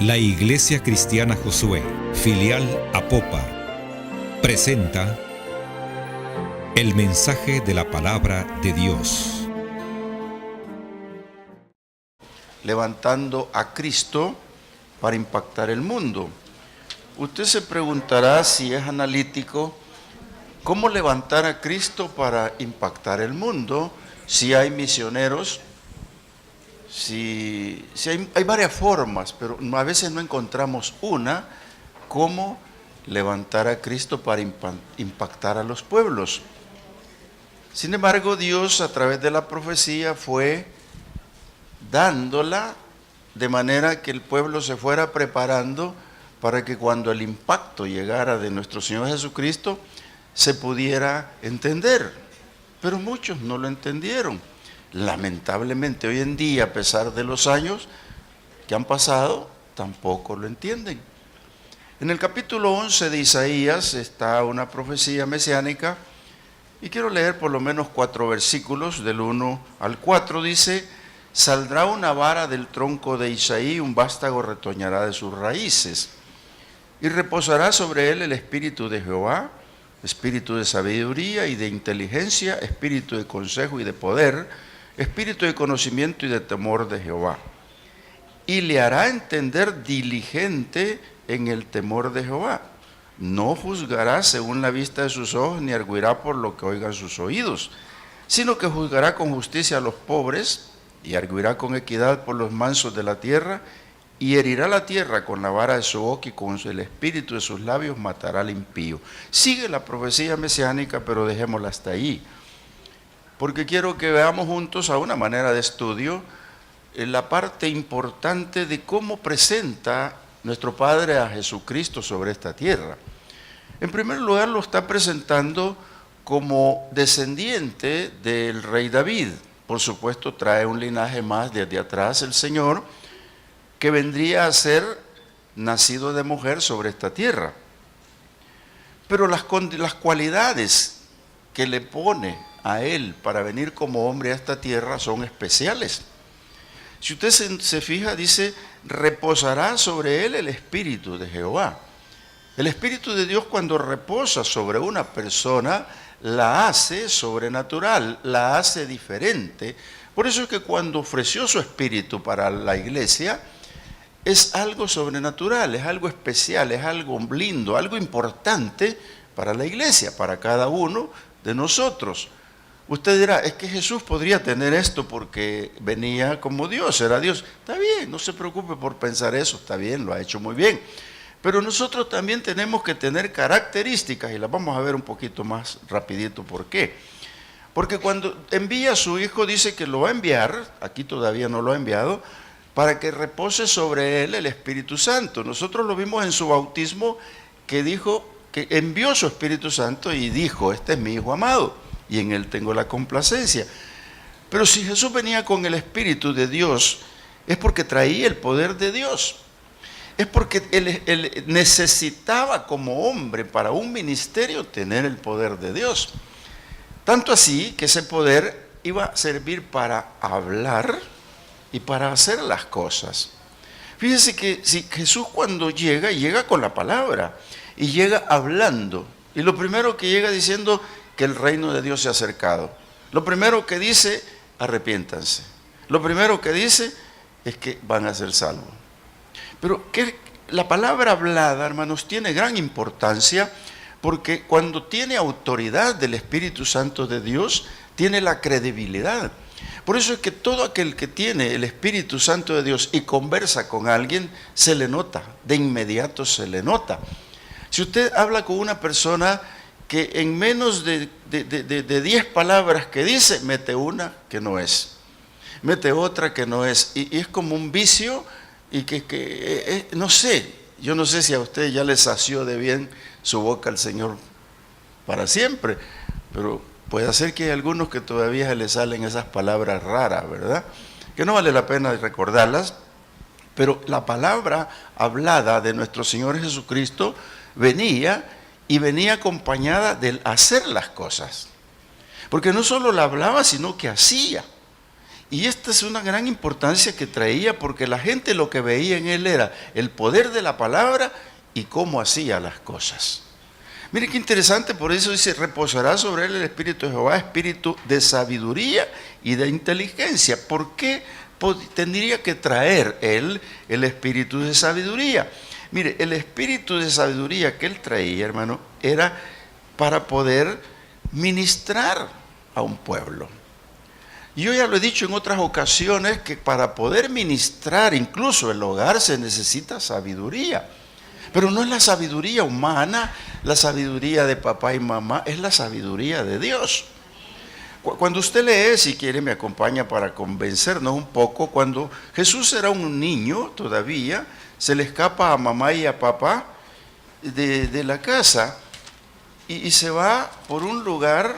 La Iglesia Cristiana Josué, filial Apopa, presenta el mensaje de la palabra de Dios. Levantando a Cristo para impactar el mundo. Usted se preguntará, si es analítico, ¿cómo levantar a Cristo para impactar el mundo? Si hay misioneros, si hay varias formas, pero a veces no encontramos una, cómo levantar a Cristo para impactar a los pueblos. Sin embargo, Dios a través de la profecía fue dándola de manera que el pueblo se fuera preparando para que cuando el impacto llegara de nuestro Señor Jesucristo se pudiera entender. Pero muchos no lo entendieron. Lamentablemente hoy en día, a pesar de los años que han pasado, tampoco lo entienden. En el capítulo 11 de Isaías está una profecía mesiánica y quiero leer por lo menos 4 versículos, del 1 al 4. Dice: saldrá una vara del tronco de Isaí, un vástago retoñará de sus raíces, y reposará sobre él el espíritu de Jehová, espíritu de sabiduría y de inteligencia, espíritu de consejo y de poder, espíritu de conocimiento y de temor de Jehová. Y le hará entender diligente en el temor de Jehová. No juzgará según la vista de sus ojos, ni arguirá por lo que oigan sus oídos, sino que juzgará con justicia a los pobres, y arguirá con equidad por los mansos de la tierra, y herirá la tierra con la vara de su boca, y con el espíritu de sus labios matará al impío. Sigue la profecía mesiánica, pero dejémosla hasta ahí, porque quiero que veamos juntos, a una manera de estudio, la parte importante de cómo presenta nuestro Padre a Jesucristo sobre esta tierra. En primer lugar, lo está presentando como descendiente del rey David. Por supuesto, trae un linaje más desde atrás el Señor, que vendría a ser nacido de mujer sobre esta tierra. Pero las cualidades que le pone a él para venir como hombre a esta tierra son especiales. Si usted se fija, dice: reposará sobre él el espíritu de Jehová. El espíritu de Dios, cuando reposa sobre una persona, la hace sobrenatural, la hace diferente. Por eso es que cuando ofreció su espíritu para la iglesia, es algo sobrenatural, es algo especial, es algo lindo, algo importante para la iglesia, para cada uno de nosotros. Usted dirá: es que Jesús podría tener esto porque venía como Dios, era Dios. Está bien, no se preocupe por pensar eso, está bien, lo ha hecho muy bien. Pero nosotros también tenemos que tener características, y las vamos a ver un poquito más rapidito. ¿Por qué? Porque cuando envía a su Hijo, dice que lo va a enviar, aquí todavía no lo ha enviado, para que repose sobre él el Espíritu Santo. Nosotros lo vimos en su bautismo, que dijo que envió su Espíritu Santo y dijo: este es mi Hijo amado, y en él tengo la complacencia. Pero si Jesús venía con el Espíritu de Dios, es porque traía el poder de Dios. Es porque él necesitaba como hombre para un ministerio tener el poder de Dios. Tanto así que ese poder iba a servir para hablar y para hacer las cosas. Fíjese que si Jesús cuando llega con la palabra y llega hablando. Y lo primero que llega diciendo: que el reino de Dios se ha acercado. Lo primero que dice: arrepiéntanse. Lo primero que dice es que van a ser salvos. Pero la palabra hablada, hermanos, tiene gran importancia, porque cuando tiene autoridad del Espíritu Santo de Dios, tiene la credibilidad. Por eso es que todo aquel que tiene el Espíritu Santo de Dios y conversa con alguien, se le nota, de inmediato se le nota. Si usted habla con una persona que en menos de 10 palabras que dice, mete una que no es, mete otra que no es, y es como un vicio, y no sé, yo no sé si a usted ya le sació de bien su boca al Señor para siempre, pero puede ser que hay algunos que todavía le salen esas palabras raras, ¿verdad? Que no vale la pena recordarlas, pero la palabra hablada de nuestro Señor Jesucristo venía acompañada del hacer las cosas. Porque no solo la hablaba, sino que hacía. Y esta es una gran importancia que traía, porque la gente lo que veía en él era el poder de la palabra y cómo hacía las cosas. Mire qué interesante, por eso dice, reposará sobre él el Espíritu de Jehová, espíritu de sabiduría y de inteligencia. ¿Por qué tendría que traer él el espíritu de sabiduría? Mire, el espíritu de sabiduría que él traía, hermano, era para poder ministrar a un pueblo. Yo ya lo he dicho en otras ocasiones que para poder ministrar incluso el hogar se necesita sabiduría. Pero no es la sabiduría humana, la sabiduría de papá y mamá, es la sabiduría de Dios. Cuando usted lee, si quiere me acompaña para convencernos un poco, cuando Jesús era un niño todavía, se le escapa a mamá y a papá de la casa y se va por un lugar.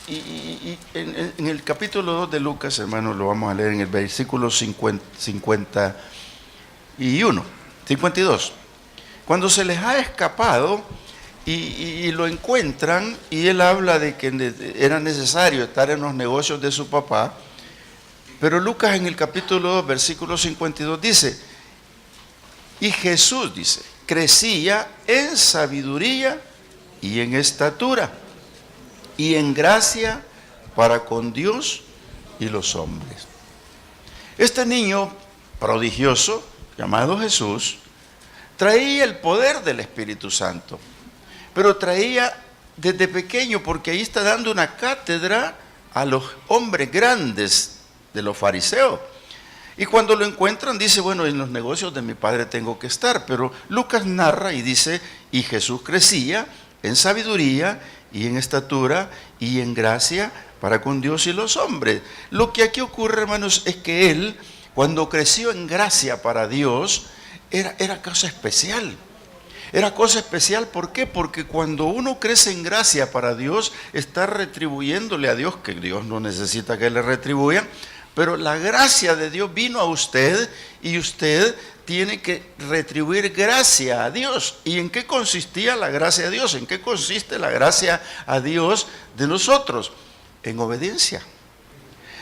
Y en el capítulo 2 de Lucas, hermano, lo vamos a leer en el versículo 52. Cuando se les ha escapado y lo encuentran, y él habla de que era necesario estar en los negocios de su papá, pero Lucas en el capítulo 2, versículo 52 dice, y Jesús, dice, crecía en sabiduría y en estatura y en gracia para con Dios y los hombres. Este niño prodigioso, llamado Jesús, traía el poder del Espíritu Santo, pero traía desde pequeño, porque ahí está dando una cátedra a los hombres grandes de los fariseos. Y cuando lo encuentran dice, bueno, en los negocios de mi padre tengo que estar, pero Lucas narra y dice, y Jesús crecía en sabiduría y en estatura y en gracia para con Dios y los hombres. Lo que aquí ocurre, hermanos, es que él, cuando creció en gracia para Dios, era cosa especial. Era cosa especial, ¿por qué? Porque cuando uno crece en gracia para Dios, está retribuyéndole a Dios, que Dios no necesita que le retribuya, pero la gracia de Dios vino a usted y usted tiene que retribuir gracia a Dios. ¿Y en qué consistía la gracia de Dios? ¿En qué consiste la gracia a Dios de nosotros? En obediencia.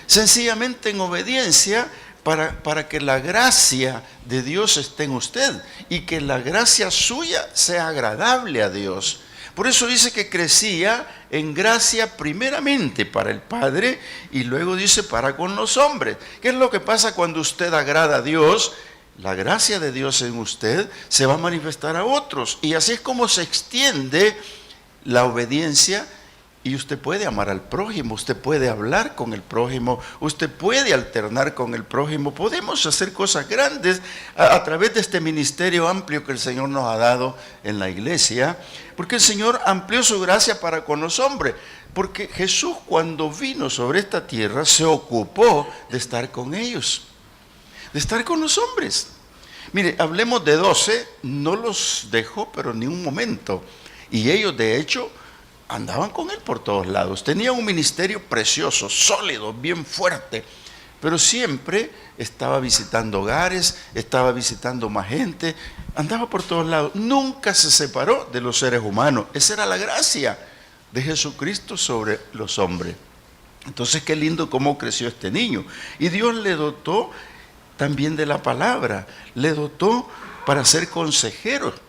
Sencillamente en obediencia para que la gracia de Dios esté en usted y que la gracia suya sea agradable a Dios. Por eso dice que crecía en gracia primeramente para el Padre y luego dice para con los hombres. ¿Qué es lo que pasa cuando usted agrada a Dios? La gracia de Dios en usted se va a manifestar a otros. Y así es como se extiende la obediencia. Y usted puede amar al prójimo, usted puede hablar con el prójimo, usted puede alternar con el prójimo. Podemos hacer cosas grandes a través de este ministerio amplio que el Señor nos ha dado en la iglesia, porque el Señor amplió su gracia para con los hombres. Porque Jesús, cuando vino sobre esta tierra, se ocupó de estar con ellos, de estar con los hombres. Mire, hablemos de 12, no los dejó, pero ni un momento. Y ellos, de hecho, andaban con él por todos lados. Tenía un ministerio precioso, sólido, bien fuerte, pero siempre estaba visitando hogares, estaba visitando más gente, andaba por todos lados. Nunca se separó de los seres humanos. Esa era la gracia de Jesucristo sobre los hombres. Entonces, qué lindo cómo creció este niño. Y Dios le dotó también de la palabra, le dotó para ser consejero.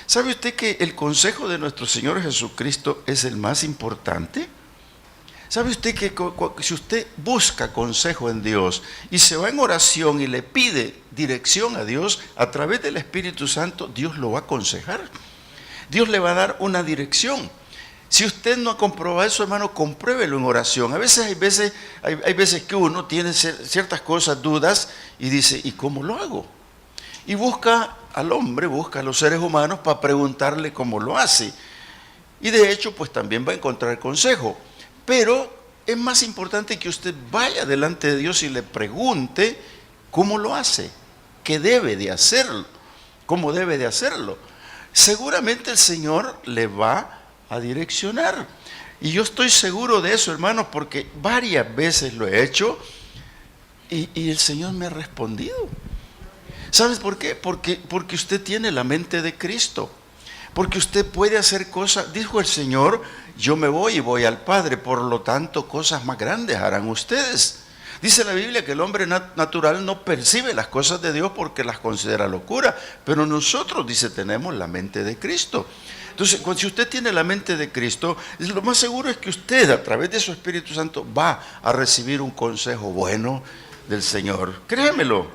¿Sabe usted que el consejo de nuestro Señor Jesucristo es el más importante? ¿Sabe usted que si usted busca consejo en Dios y se va en oración y le pide dirección a Dios a través del Espíritu Santo, Dios lo va a aconsejar? Dios le va a dar una dirección. Si usted no ha comprobado eso, hermano, compruébelo en oración. A veces hay veces que uno tiene ciertas cosas, dudas, y dice, ¿y cómo lo hago? Y busca al hombre, busca a los seres humanos para preguntarle cómo lo hace. Y de hecho, pues también va a encontrar consejo. Pero es más importante que usted vaya delante de Dios y le pregunte cómo lo hace, qué debe de hacerlo, cómo debe de hacerlo. Seguramente el Señor le va a direccionar. Y yo estoy seguro de eso, hermanos, porque varias veces lo he hecho y el Señor me ha respondido. ¿Sabes por qué? Porque usted tiene la mente de Cristo. Porque usted puede hacer cosas, dijo el Señor, yo me voy y voy al Padre, por lo tanto cosas más grandes harán ustedes. Dice la Biblia que el hombre natural no percibe las cosas de Dios porque las considera locura, pero nosotros, dice, tenemos la mente de Cristo. Entonces, si usted tiene la mente de Cristo, lo más seguro es que usted, a través de su Espíritu Santo, va a recibir un consejo bueno del Señor. Créamelo,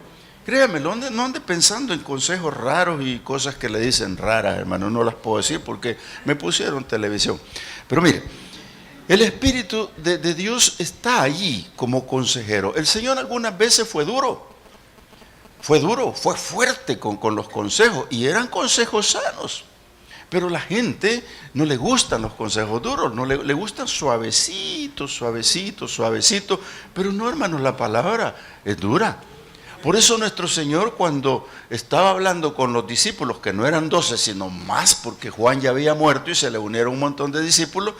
no ande pensando en consejos raros y cosas que le dicen raras, hermano. No las puedo decir porque me pusieron televisión. Pero mire, el Espíritu de Dios está allí como consejero. El Señor algunas veces fue duro, fue fuerte con los consejos, y eran consejos sanos. Pero la gente no le gustan los consejos duros, no le gustan suavecito. Pero no, hermanos, la palabra es dura. Por eso nuestro Señor, cuando estaba hablando con los discípulos, que no eran 12, sino más, porque Juan ya había muerto y se le unieron un montón de discípulos,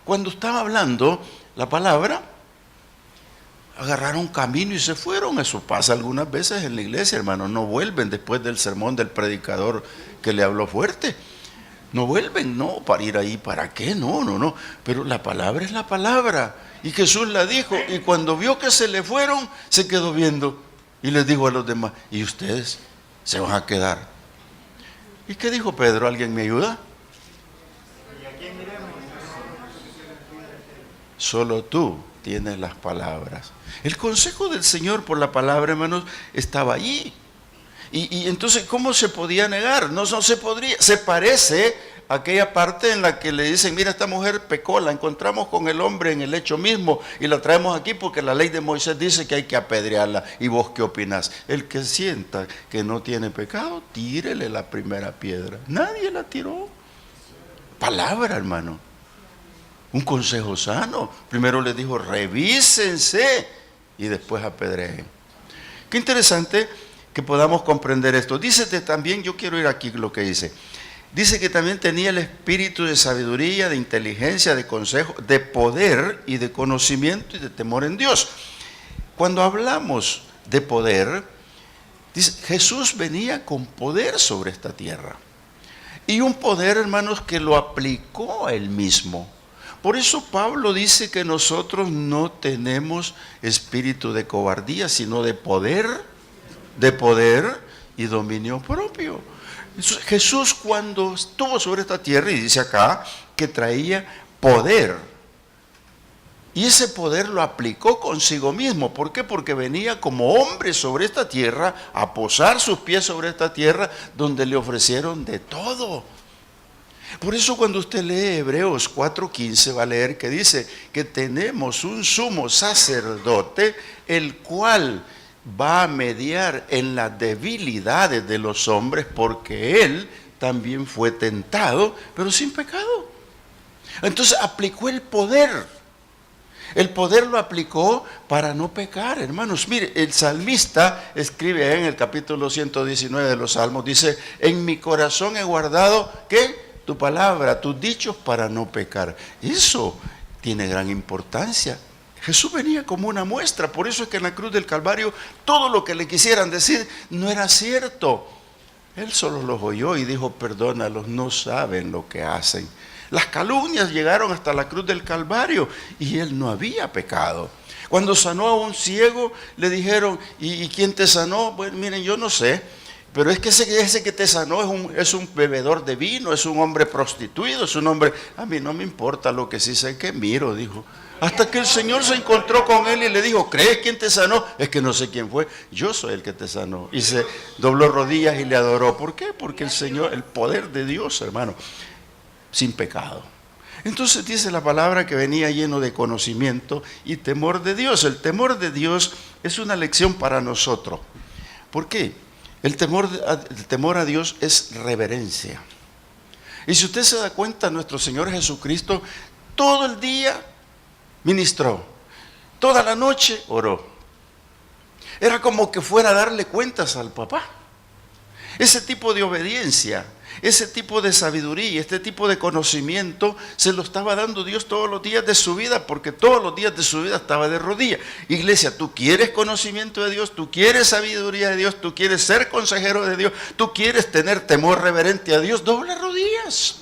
cuando estaba hablando la palabra, agarraron camino y se fueron. Eso pasa algunas veces en la iglesia, hermanos. No vuelven después del sermón del predicador que le habló fuerte. No vuelven, no, para ir ahí, ¿para qué? No. Pero la palabra es la palabra. Y Jesús la dijo, y cuando vio que se le fueron, se quedó viendo. Y les dijo a los demás, ¿y ustedes se van a quedar? ¿Y qué dijo Pedro? ¿Alguien me ayuda? Solo tú tienes las palabras. El consejo del Señor por la palabra, hermanos, estaba allí. Y entonces, ¿cómo se podía negar? No se podría. Se parece a aquella parte en la que le dicen, mira, esta mujer pecó, la encontramos con el hombre en el hecho mismo y la traemos aquí porque la ley de Moisés dice que hay que apedrearla. ¿Y vos qué opinás? El que sienta que no tiene pecado, tírele la primera piedra. Nadie la tiró. Palabra, hermano. Un consejo sano. Primero les dijo, revísense y después apedreen. Qué interesante que podamos comprender esto. Dice también, yo quiero ir aquí lo que dice. Dice que también tenía el espíritu de sabiduría, de inteligencia, de consejo, de poder y de conocimiento y de temor en Dios. Cuando hablamos de poder, dice, Jesús venía con poder sobre esta tierra. Y un poder, hermanos, que lo aplicó a él mismo. Por eso Pablo dice que nosotros no tenemos espíritu de cobardía, sino de poder y dominio propio. Jesús, cuando estuvo sobre esta tierra, y dice acá que traía poder, y ese poder lo aplicó consigo mismo. ¿Por qué? Porque venía como hombre sobre esta tierra a posar sus pies sobre esta tierra donde le ofrecieron de todo. Por eso cuando usted lee Hebreos 4:15 va a leer que dice que tenemos un sumo sacerdote, el cual va a mediar en las debilidades de los hombres, porque él también fue tentado, pero sin pecado. Entonces aplicó el poder. El poder lo aplicó para no pecar, hermanos. Mire, el salmista escribe en el capítulo 119 de los Salmos, dice, en mi corazón he guardado, ¿qué? Tu palabra, tus dichos para no pecar. Eso tiene gran importancia. Jesús venía como una muestra, por eso es que en la cruz del Calvario todo lo que le quisieran decir no era cierto. Él solo los oyó y dijo, perdónalos, no saben lo que hacen. Las calumnias llegaron hasta la cruz del Calvario y él no había pecado. Cuando sanó a un ciego, le dijeron, ¿y quién te sanó? Bueno, miren, yo no sé, pero es que ese que te sanó es un bebedor de vino, es un hombre prostituido, es un hombre... A mí no me importa, lo que sí sé que miro, dijo. Hasta que el Señor se encontró con él y le dijo, ¿crees quién te sanó? Es que no sé quién fue, yo soy el que te sanó. Y se dobló rodillas y le adoró. ¿Por qué? Porque el Señor, el poder de Dios, hermano, sin pecado. Entonces dice la palabra que venía lleno de conocimiento y temor de Dios. El temor de Dios es una lección para nosotros. ¿Por qué? El temor a Dios es reverencia. Y si usted se da cuenta, nuestro Señor Jesucristo todo el día ministró, toda la noche oró. Era como que fuera a darle cuentas al papá. Ese tipo de obediencia, ese tipo de sabiduría, este tipo de conocimiento se lo estaba dando Dios todos los días de su vida, porque todos los días de su vida estaba de rodillas. Iglesia, tú quieres conocimiento de Dios, tú quieres sabiduría de Dios, tú quieres ser consejero de Dios, tú quieres tener temor reverente a Dios, dobla rodillas. rodillas.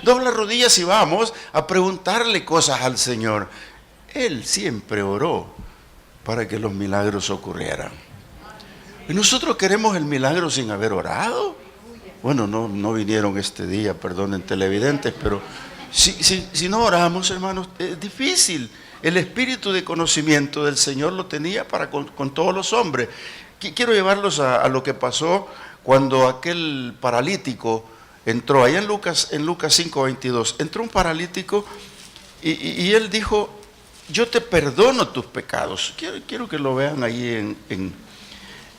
Dobla rodillas y vamos a preguntarle cosas al Señor. Él siempre oró para que los milagros ocurrieran. Y nosotros queremos el milagro sin haber orado. Bueno, no vinieron este día, perdonen televidentes, pero si no oramos, hermanos, es difícil. El espíritu de conocimiento del Señor lo tenía para con todos los hombres. Quiero llevarlos a lo que pasó cuando aquel paralítico entró. Allá en Lucas 5:22, entró un paralítico y él dijo: yo te perdono tus pecados. Quiero que lo vean ahí en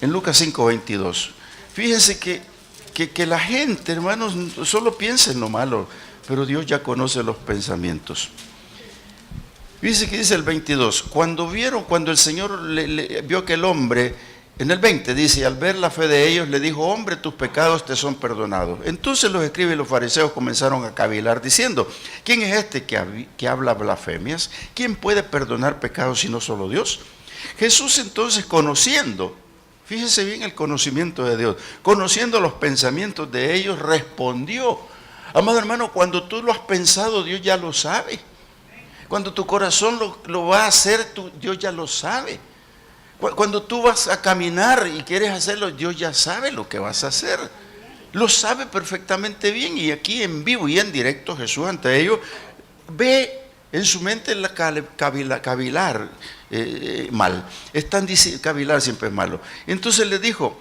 Lucas 5:22. Fíjense que la gente, hermanos, solo piensa en lo malo, pero Dios ya conoce los pensamientos. Fíjense que dice el 22, cuando el Señor vio que el hombre, en el 20 dice, al ver la fe de ellos, le dijo: hombre, tus pecados te son perdonados. Entonces los escribas y los fariseos comenzaron a cavilar diciendo: ¿quién es este que habla blasfemias? ¿Quién puede perdonar pecados sino solo Dios? Jesús entonces, conociendo, fíjese bien el conocimiento de Dios, conociendo los pensamientos de ellos, respondió. Amado hermano, cuando tú lo has pensado, Dios ya lo sabe. Cuando tu corazón lo va a hacer, Dios ya lo sabe. Cuando tú vas a caminar y quieres hacerlo, Dios ya sabe lo que vas a hacer. Lo sabe perfectamente bien. Y aquí en vivo y en directo, Jesús ante ellos ve en su mente cavilar mal. Están diciendo, cavilar siempre es malo. Entonces le dijo: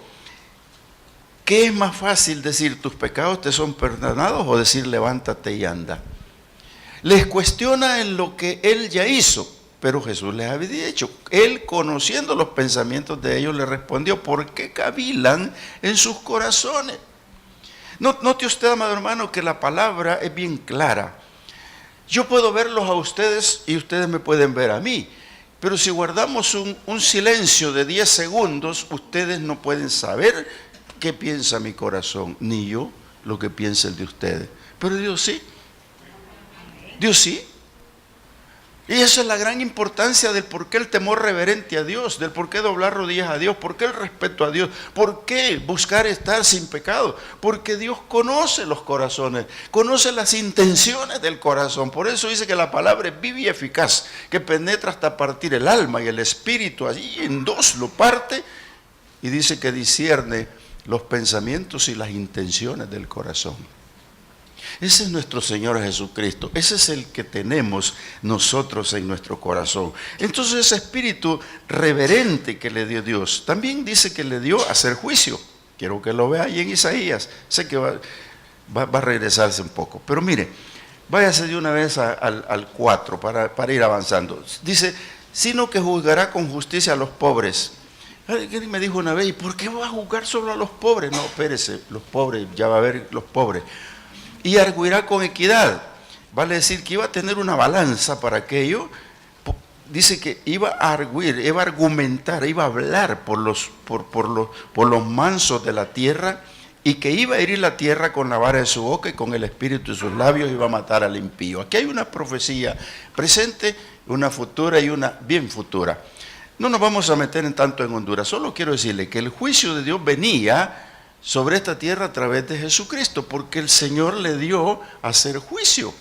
¿qué es más fácil decir tus pecados te son perdonados o decir levántate y anda? Les cuestiona en lo que él ya hizo. Pero Jesús les había dicho, él conociendo los pensamientos de ellos le respondió: ¿por qué cavilan en sus corazones? Note usted, amado hermano, que la palabra es bien clara. Yo puedo verlos a ustedes y ustedes me pueden ver a mí, pero si guardamos un silencio de 10 segundos, ustedes no pueden saber qué piensa mi corazón, ni yo lo que piensa el de ustedes. Pero Dios sí. Dios sí. Y esa es la gran importancia del por qué el temor reverente a Dios, del por qué doblar rodillas a Dios, por qué el respeto a Dios, por qué buscar estar sin pecado, porque Dios conoce los corazones, conoce las intenciones del corazón. Por eso dice que la palabra es viva y eficaz, que penetra hasta partir el alma y el espíritu, allí en dos lo parte, y dice que discierne los pensamientos y las intenciones del corazón. Ese es nuestro Señor Jesucristo. Ese es el que tenemos nosotros en nuestro corazón. Entonces ese espíritu reverente que le dio Dios, también dice que le dio a hacer juicio. Quiero que lo vea ahí en Isaías. Sé que va a regresarse un poco. Pero mire, váyase de una vez al 4 para ir avanzando. Dice, sino que juzgará con justicia a los pobres. Alguien me dijo una vez: ¿y por qué va a juzgar solo a los pobres? No, espérese, los pobres, ya va a haber los pobres. Y arguirá con equidad. Vale decir que iba a tener una balanza para aquello. Dice que iba a arguir, iba a argumentar, iba a hablar por los mansos de la tierra, y que iba a herir la tierra con la vara de su boca y con el espíritu de sus labios iba a matar al impío. Aquí hay una profecía presente, una futura y una bien futura. No nos vamos a meter en tanto en Honduras, solo quiero decirle que el juicio de Dios venía sobre esta tierra a través de Jesucristo, porque el Señor le dio a hacer juicio.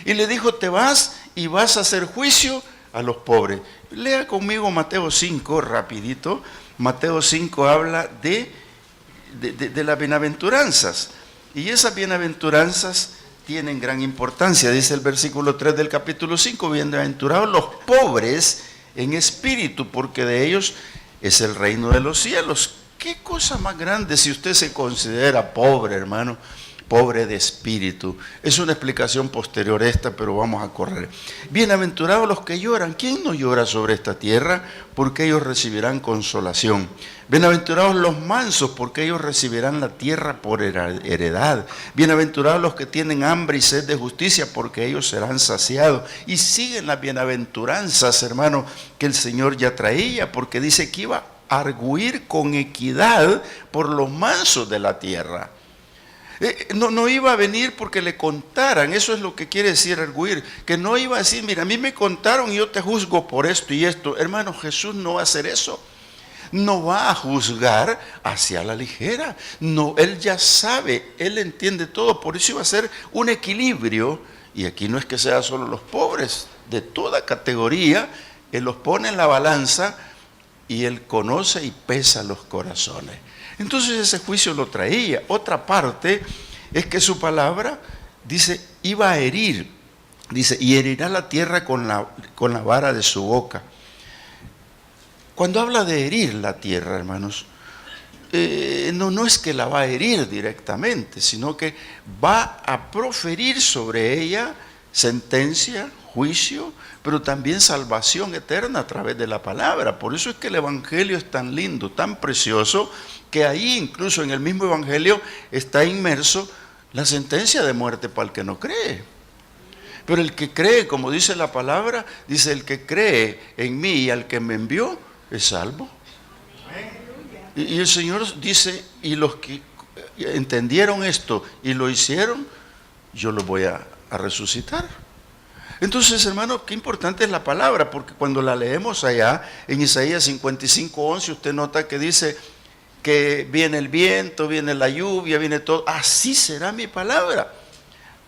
Y le dijo: te vas y vas a hacer juicio a los pobres. Lea conmigo Mateo 5, rapidito. Mateo 5 habla de las bienaventuranzas. Y esas bienaventuranzas tienen gran importancia. Dice el versículo 3 del capítulo 5, bienaventurados los pobres en espíritu, porque de ellos es el reino de los cielos. ¿Qué cosa más grande si usted se considera pobre, hermano? Pobre de espíritu. Es una explicación posterior esta, pero vamos a correr. Bienaventurados los que lloran. ¿Quién no llora sobre esta tierra? Porque ellos recibirán consolación. Bienaventurados los mansos, porque ellos recibirán la tierra por heredad. Bienaventurados los que tienen hambre y sed de justicia, porque ellos serán saciados. Y siguen las bienaventuranzas, hermano, que el Señor ya traía, porque dice que iba a arguir con equidad por los mansos de la tierra. No iba a venir porque le contaran. Eso es lo que quiere decir arguir, que no iba a decir: mira, a mí me contaron y yo te juzgo por esto y esto. Hermano, Jesús no va a hacer eso. no va a juzgar hacia la ligera. No, Él ya sabe, Él entiende todo, por eso iba a ser un equilibrio. Y aquí no es que sean solo los pobres, de toda categoría, Él los pone en la balanza y Él conoce y pesa los corazones. Entonces ese juicio lo traía. Otra parte es que su palabra, dice, iba a herir. Dice, y herirá la tierra con la vara de su boca. Cuando habla de herir la tierra, hermanos, no es que la va a herir directamente, sino que va a proferir sobre ella sentencia, juicio, pero también salvación eterna a través de la palabra. Por eso es que el Evangelio es tan lindo, tan precioso, que ahí incluso en el mismo Evangelio está inmerso la sentencia de muerte para el que no cree. Pero el que cree, como dice la palabra, dice, el que cree en mí y al que me envió, es salvo. Y el Señor dice, y los que entendieron esto y lo hicieron, yo los voy a resucitar. Entonces, hermano, qué importante es la palabra, porque cuando la leemos allá en Isaías 55:11, usted nota que dice que viene el viento, viene la lluvia, viene todo. Así será mi palabra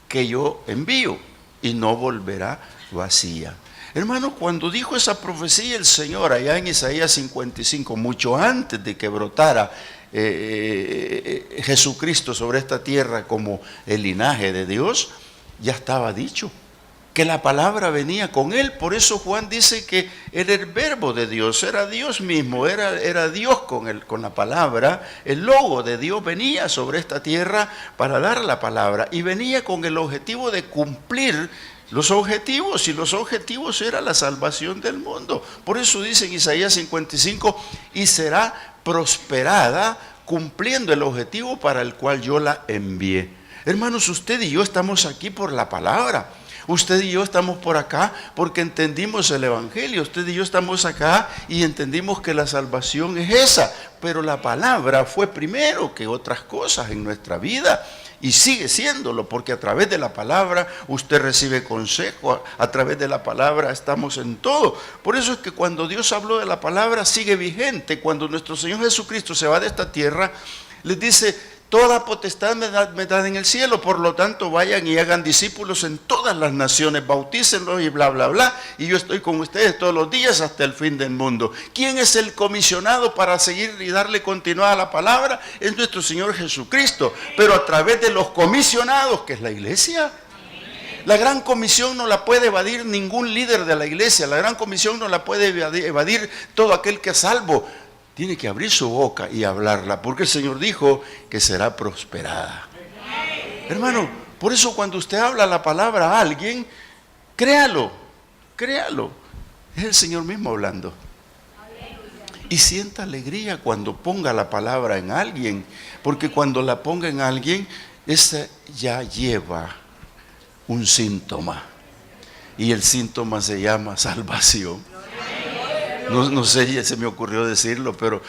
que yo envío y no volverá vacía. Hermano, cuando dijo esa profecía el Señor allá en Isaías 55, mucho antes de que brotara Jesucristo sobre esta tierra como el linaje de Dios, ya estaba dicho que la palabra venía con él. Por eso Juan dice que era el verbo de Dios, era Dios mismo, era Dios con la palabra. El logo de Dios venía sobre esta tierra para dar la palabra y venía con el objetivo de cumplir los objetivos, y los objetivos era la salvación del mundo. Por eso dice en Isaías 55, y será prosperada cumpliendo el objetivo para el cual yo la envié. Hermanos, usted y yo estamos aquí por la palabra. Usted y yo estamos por acá porque entendimos el Evangelio. Usted y yo estamos acá y entendimos que la salvación es esa. Pero la palabra fue primero que otras cosas en nuestra vida. Y sigue siéndolo, porque a través de la palabra usted recibe consejo, a través de la palabra estamos en todo. Por eso es que cuando Dios habló de la palabra sigue vigente. Cuando nuestro Señor Jesucristo se va de esta tierra, les dice, toda potestad me da en el cielo, por lo tanto vayan y hagan discípulos en todas las naciones, bautícenlos y bla, bla, bla, y yo estoy con ustedes todos los días hasta el fin del mundo. ¿Quién es el comisionado para seguir y darle continuidad a la palabra? Es nuestro Señor Jesucristo, pero a través de los comisionados, que es la iglesia. La gran comisión no la puede evadir ningún líder de la iglesia, la gran comisión no la puede evadir todo aquel que es salvo. Tiene que abrir su boca y hablarla, porque el Señor dijo que será prosperada. Hermano, por eso cuando usted habla la palabra a alguien, créalo, créalo. Es el Señor mismo hablando. Y sienta alegría cuando ponga la palabra en alguien, porque cuando la ponga en alguien, esa ya lleva un síntoma. Y el síntoma se llama salvación. No sé, se me ocurrió decirlo, pero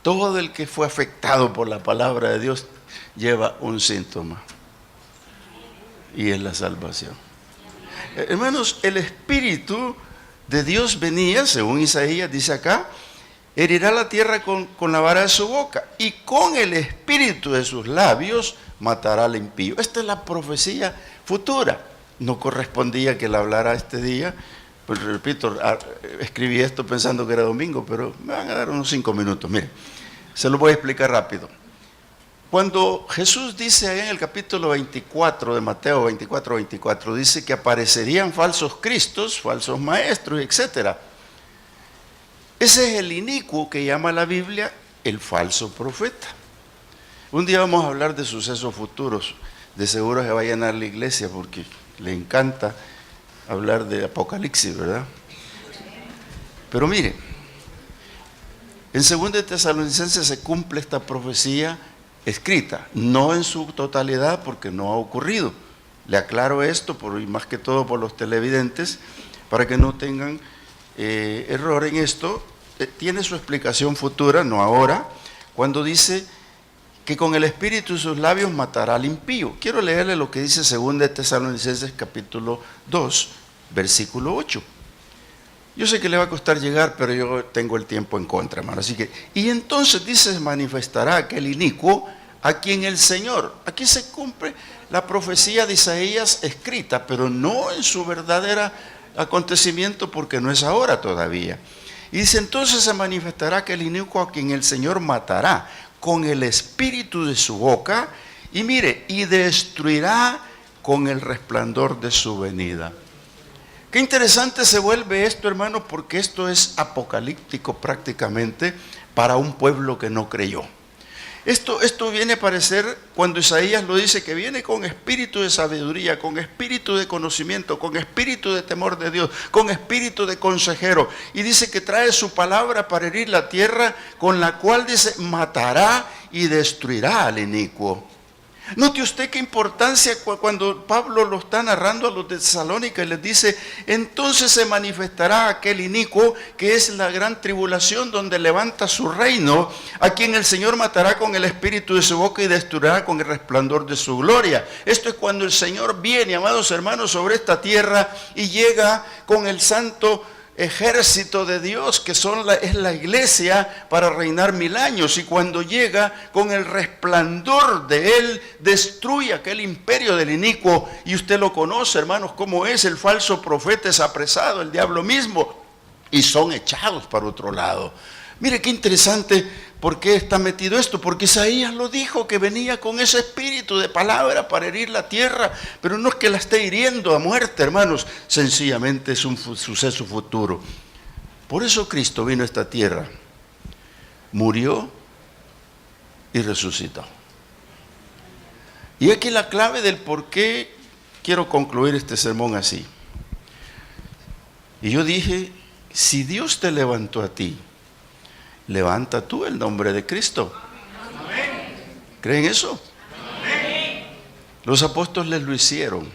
todo el que fue afectado por la palabra de Dios lleva un síntoma, y es la salvación. Hermanos, el Espíritu de Dios venía, según Isaías dice acá, herirá la tierra con la vara de su boca, y con el espíritu de sus labios matará al impío. Esta es la profecía futura. No correspondía que la hablara este día. Pues repito, escribí esto pensando que era domingo, pero me van a dar unos 5 minutos. Mire, se lo voy a explicar rápido. Cuando Jesús dice ahí en el capítulo 24 de Mateo 24, dice que aparecerían falsos cristos, falsos maestros, etc. Ese es el inicuo que llama la Biblia el falso profeta. Un día vamos a hablar de sucesos futuros. De seguro se va a llenar la iglesia porque le encanta hablar de Apocalipsis, ¿verdad? Pero mire, en 2 Tesalonicenses se cumple esta profecía escrita, no en su totalidad porque no ha ocurrido. Le aclaro esto, y más que todo por los televidentes, para que no tengan error en esto. Tiene su explicación futura, no ahora, cuando dice que con el espíritu de sus labios matará al impío. Quiero leerle lo que dice 2 Tesalonicenses capítulo 2, versículo 8. Yo sé que le va a costar llegar, pero yo tengo el tiempo en contra, hermano. Así que, y entonces dice, se manifestará aquel inicuo a quien el Señor. Aquí se cumple la profecía de Isaías escrita, pero no en su verdadera acontecimiento, porque no es ahora todavía. Y dice, entonces se manifestará aquel inicuo a quien el Señor matará con el espíritu de su boca, y mire, y destruirá con el resplandor de su venida. Qué interesante se vuelve esto, hermano, porque esto es apocalíptico prácticamente para un pueblo que no creyó. Esto viene a parecer cuando Isaías lo dice, que viene con espíritu de sabiduría, con espíritu de conocimiento, con espíritu de temor de Dios, con espíritu de consejero. Y dice que trae su palabra para herir la tierra, con la cual dice, matará y destruirá al inicuo. Note usted qué importancia cuando Pablo lo está narrando a los de Tesalónica y les dice, entonces se manifestará aquel inicuo que es la gran tribulación donde levanta su reino, a quien el Señor matará con el espíritu de su boca y destruirá con el resplandor de su gloria. Esto es cuando el Señor viene, amados hermanos, sobre esta tierra y llega con el santo ejército de Dios, que es la iglesia, para reinar 1000 años, y cuando llega con el resplandor de él, destruye aquel imperio del inicuo. Y usted lo conoce, hermanos, cómo es. El falso profeta es apresado, el diablo mismo, y son echados para otro lado. Mire qué interesante, ¿por qué está metido esto? Porque Isaías lo dijo, que venía con ese espíritu de palabra para herir la tierra, pero no es que la esté hiriendo a muerte, hermanos, sencillamente es un suceso futuro. Por eso Cristo vino a esta tierra, murió y resucitó. Y aquí la clave del por qué quiero concluir este sermón así. Y yo dije, si Dios te levantó a ti, levanta tú el nombre de Cristo. ¿Creen eso? Los apóstoles lo hicieron.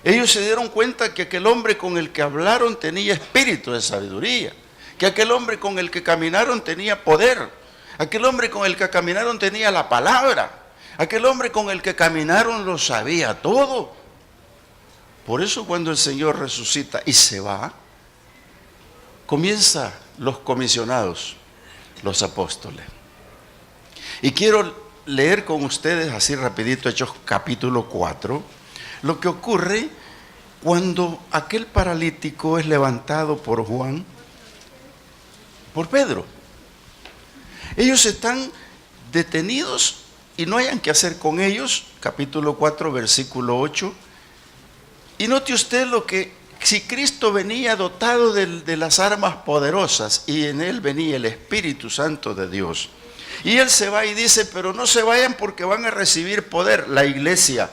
Ellos se dieron cuenta que aquel hombre con el que hablaron tenía espíritu de sabiduría, que aquel hombre con el que caminaron tenía poder, aquel hombre con el que caminaron tenía la palabra, aquel hombre con el que caminaron lo sabía todo. Por eso cuando el Señor resucita y se va, comienza los comisionados, los apóstoles. Y quiero leer con ustedes así rapidito Hechos capítulo 4, lo que ocurre cuando aquel paralítico es levantado por Juan, por Pedro. Ellos están detenidos y no hayan qué hacer con ellos, capítulo 4, versículo 8. Y note usted lo que, si Cristo venía dotado de las armas poderosas y en él venía el Espíritu Santo de Dios, y él se va y dice, pero no se vayan porque van a recibir poder, la iglesia,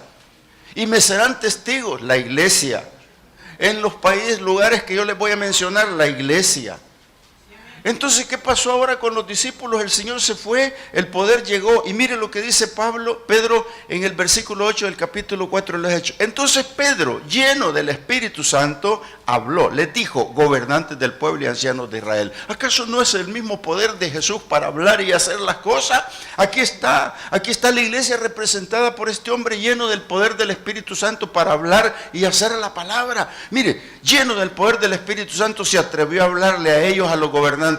y me serán testigos, la iglesia, en los lugares que yo les voy a mencionar, la iglesia. Entonces, ¿qué pasó ahora con los discípulos? El Señor se fue, el poder llegó, y mire lo que dice Pedro en el versículo 8 del capítulo 4 de los Hechos. Entonces Pedro, lleno del Espíritu Santo, habló, les dijo, gobernantes del pueblo y ancianos de Israel, ¿acaso no es el mismo poder de Jesús para hablar y hacer las cosas? Aquí está la iglesia representada por este hombre lleno del poder del Espíritu Santo para hablar y hacer la palabra. Mire, lleno del poder del Espíritu Santo, se atrevió a hablarle a ellos, a los gobernantes,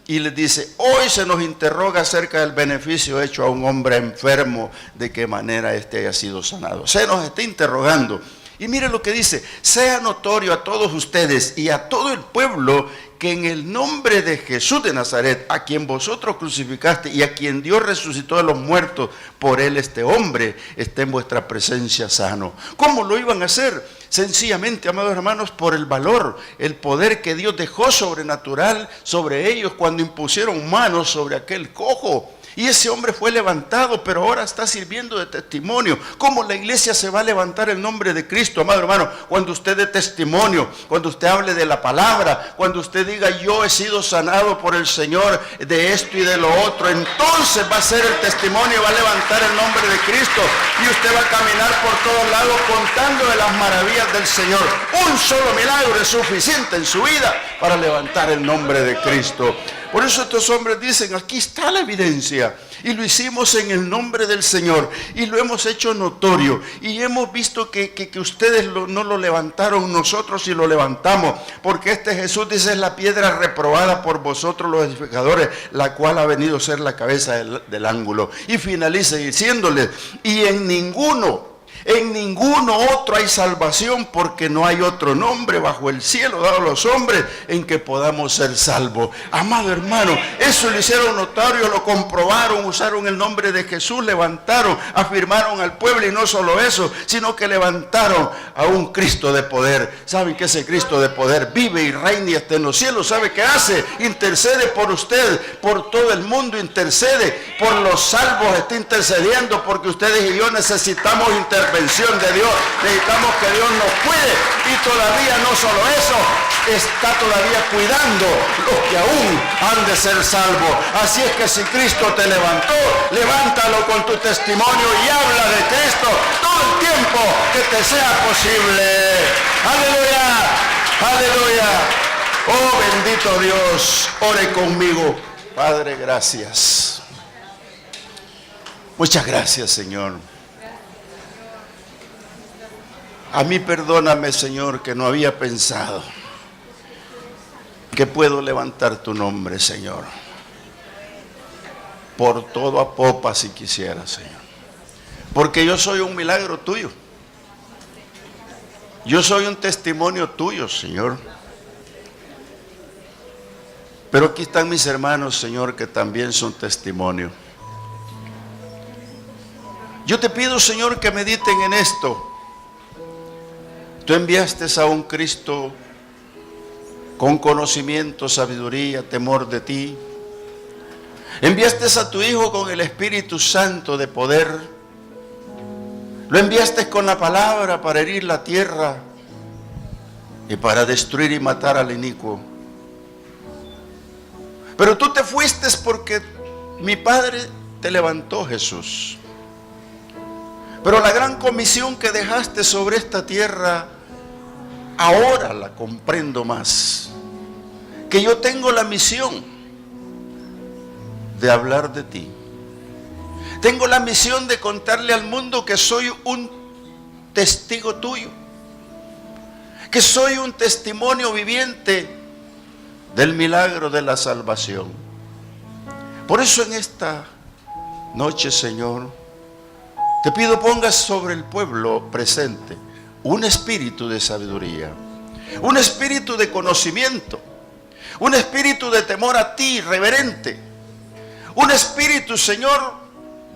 y les dice, hoy se nos interroga acerca del beneficio hecho a un hombre enfermo, de qué manera éste haya sido sanado. Se nos está interrogando. Y mire lo que dice, sea notorio a todos ustedes y a todo el pueblo que en el nombre de Jesús de Nazaret, a quien vosotros crucificaste y a quien Dios resucitó de los muertos, por él este hombre está en vuestra presencia sano. ¿Cómo lo iban a hacer? Sencillamente, amados hermanos, por el valor, el poder que Dios dejó sobrenatural sobre ellos cuando impusieron manos sobre aquel cojo. Y ese hombre fue levantado, pero ahora está sirviendo de testimonio. ¿Cómo la iglesia se va a levantar el nombre de Cristo, amado hermano? Cuando usted dé testimonio, cuando usted hable de la palabra, cuando usted diga, yo he sido sanado por el Señor de esto y de lo otro, entonces va a ser el testimonio, va a levantar el nombre de Cristo, y usted va a caminar por todos lados contando de las maravillas del Señor. Un solo milagro es suficiente en su vida para levantar el nombre de Cristo. Por eso estos hombres dicen, aquí está la evidencia. Y lo hicimos en el nombre del Señor. Y lo hemos hecho notorio. Y hemos visto que ustedes no lo levantaron, nosotros sí lo levantamos. Porque este Jesús, dice, es la piedra reprobada por vosotros los edificadores, la cual ha venido a ser la cabeza del ángulo. Y finaliza diciéndoles, y en ninguno otro hay salvación, porque no hay otro nombre bajo el cielo dado a los hombres en que podamos ser salvos. Amado hermano, eso lo hicieron notario, lo comprobaron, usaron el nombre de Jesús, levantaron, afirmaron al pueblo, y no solo eso, sino que levantaron a un Cristo de poder. ¿Saben que ese Cristo de poder vive y reina y está en los cielos? ¿Sabe qué hace? Intercede por usted, por todo el mundo, intercede por los salvos, está intercediendo, porque ustedes y yo necesitamos intervención de Dios, necesitamos que Dios nos cuide, y todavía no solo eso, está todavía cuidando los que aún han de ser salvos. Así es que si Cristo te levantó, levántalo con tu testimonio y habla de Cristo todo el tiempo que te sea posible. Aleluya, aleluya. Oh bendito Dios, ore conmigo. Padre, gracias. Muchas gracias, Señor. A mí perdóname, Señor, que no había pensado que puedo levantar tu nombre, Señor. Por todo Apopa, si quisiera, Señor. Porque yo soy un milagro tuyo. Yo soy un testimonio tuyo, Señor. Pero aquí están mis hermanos, Señor, que también son testimonio. Yo te pido, Señor, que mediten en esto. Tú enviaste a un Cristo con conocimiento, sabiduría, temor de ti. Enviaste a tu Hijo con el Espíritu Santo de poder. Lo enviaste con la palabra para herir la tierra y para destruir y matar al inicuo. Pero tú te fuiste porque mi Padre te levantó, Jesús. Pero la gran comisión que dejaste sobre esta tierra, ahora la comprendo más. Que yo tengo la misión de hablar de ti. Tengo la misión de contarle al mundo que soy un testigo tuyo. Que soy un testimonio viviente del milagro de la salvación. Por eso en esta noche, Señor, te pido pongas sobre el pueblo presente un espíritu de sabiduría, un espíritu de conocimiento, un espíritu de temor a ti, reverente, un espíritu, Señor,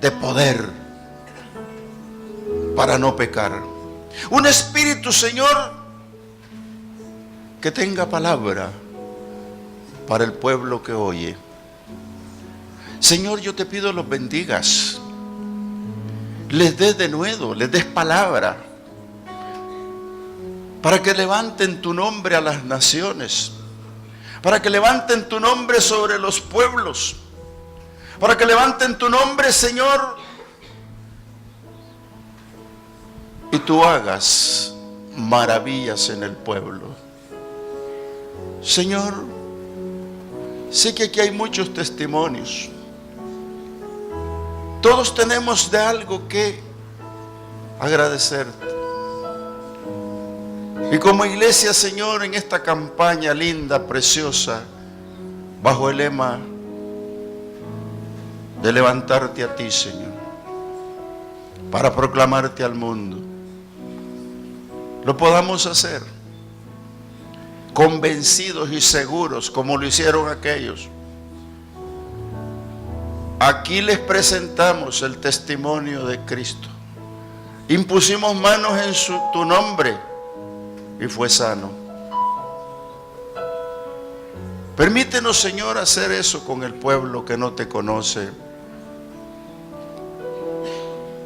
de poder para no pecar, un espíritu, Señor, que tenga palabra para el pueblo que oye. Señor, yo te pido los bendigas, les des de nuevo, les des palabra, para que levanten tu nombre a las naciones, para que levanten tu nombre sobre los pueblos, para que levanten tu nombre, Señor, y tú hagas maravillas en el pueblo. Señor, sé que aquí hay muchos testimonios. Todos tenemos de algo que agradecerte. Y como iglesia, Señor, en esta campaña linda, preciosa, bajo el lema de levantarte a ti, Señor, para proclamarte al mundo, lo podamos hacer convencidos y seguros como lo hicieron aquellos. Aquí les presentamos el testimonio de Cristo. Impusimos manos en tu nombre y fue sano. Permítenos, Señor, hacer eso con el pueblo que no te conoce.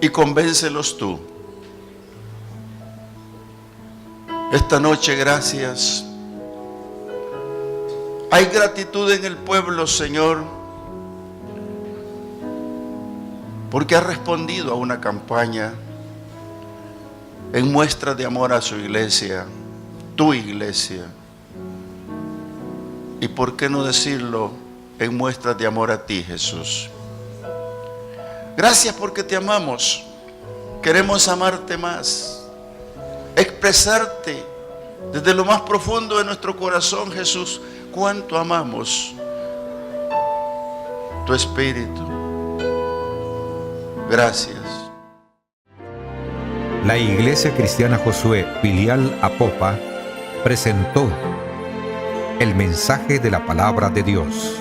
Y convéncelos tú. Esta noche, gracias. Hay gratitud en el pueblo, Señor, porque ha respondido a una campaña en muestra de amor a su iglesia, tu iglesia. Y por qué no decirlo, en muestras de amor a ti, Jesús. Gracias porque te amamos. Queremos amarte más, expresarte desde lo más profundo de nuestro corazón, Jesús, cuánto amamos tu Espíritu. Gracias. La Iglesia Cristiana Josué, filial Apopa, presentó el mensaje de la palabra de Dios.